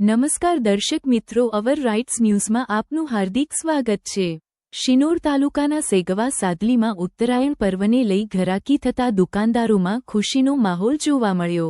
નમસ્કાર દર્શક મિત્રો, અવર રાઇટ્સ ન્યૂઝમાં આપનું હાર્દિક સ્વાગત છે। શિનોર તાલુકાના સેગવા સાદલીમાં ઉત્તરાયણ પર્વને લઈ ઘરાકી થતા દુકાનદારોમાં ખુશીનો માહોલ જોવા મળ્યો।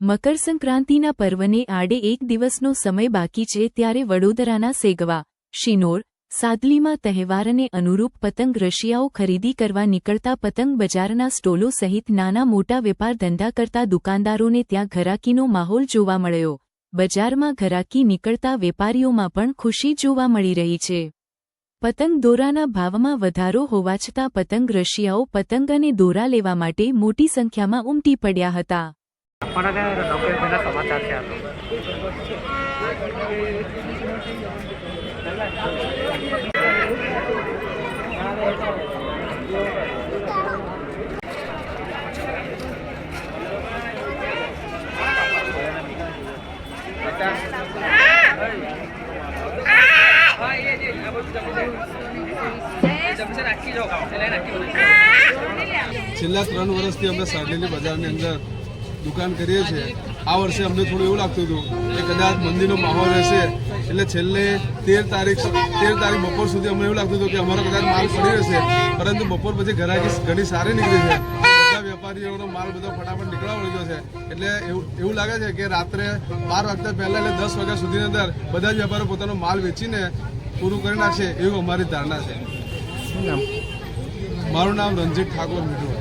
મકર સંક્રાંતિના પર્વને આડે એક દિવસનો સમય બાકી છે ત્યારે વડોદરાના સેગવા, શિનોર, સાદલીમાં તહેવારને અનુરૂપ પતંગ રશિયાઓ ખરીદી કરવા નીકળતા પતંગ બજારના સ્ટોલો સહિત નાના મોટા વેપાર ધંધા કરતા દુકાનદારોને ત્યાં ઘરાકીનો માહોલ જોવા મળ્યો। બજારમાં ઘરાકી નીકળતા વેપારીઓમાં પણ ખુશી જોવા મળી રહી છે। પતંગ દોરાના ભાવમાં વધારો હોવા છતાં પતંગ રશિયાઓ પતંગ અને દોરા લેવા માટે મોટી સંખ્યામાં ઉમટી પડ્યા હતા। છેલ્લા 3 વર્ષથી અમે સાડેલી બજારની અંદર દુકાન કરીએ છીએ। આ વર્ષે અમને થોડું એવું લાગતું હતું કે કદાચ મંદીનો માહોલ રહેશે, એટલે છેલ્લે 13 તારીખ બપોર સુધી અમને એવું લાગતું હતું કે અમારો કદાચ માલ પડી રહેશે, પરંતુ બપોર પછી ઘરાકી ઘણી સારી નીકળી છે। બધા વેપારીઓનો માલ બધો ફટાફટ નીકળવા મળ્યો છે, એટલે એવું લાગે છે કે રાત્રે 12 વાગતા પહેલા એટલે 10 વાગ્યા સુધીની અંદર બધા જ વેપારીઓ પોતાનો માલ વેચીને પૂરું કરી નાખશે એવું અમારી ધારણા છે। મારું નામ રણજીત ઠાકોર મીઠું।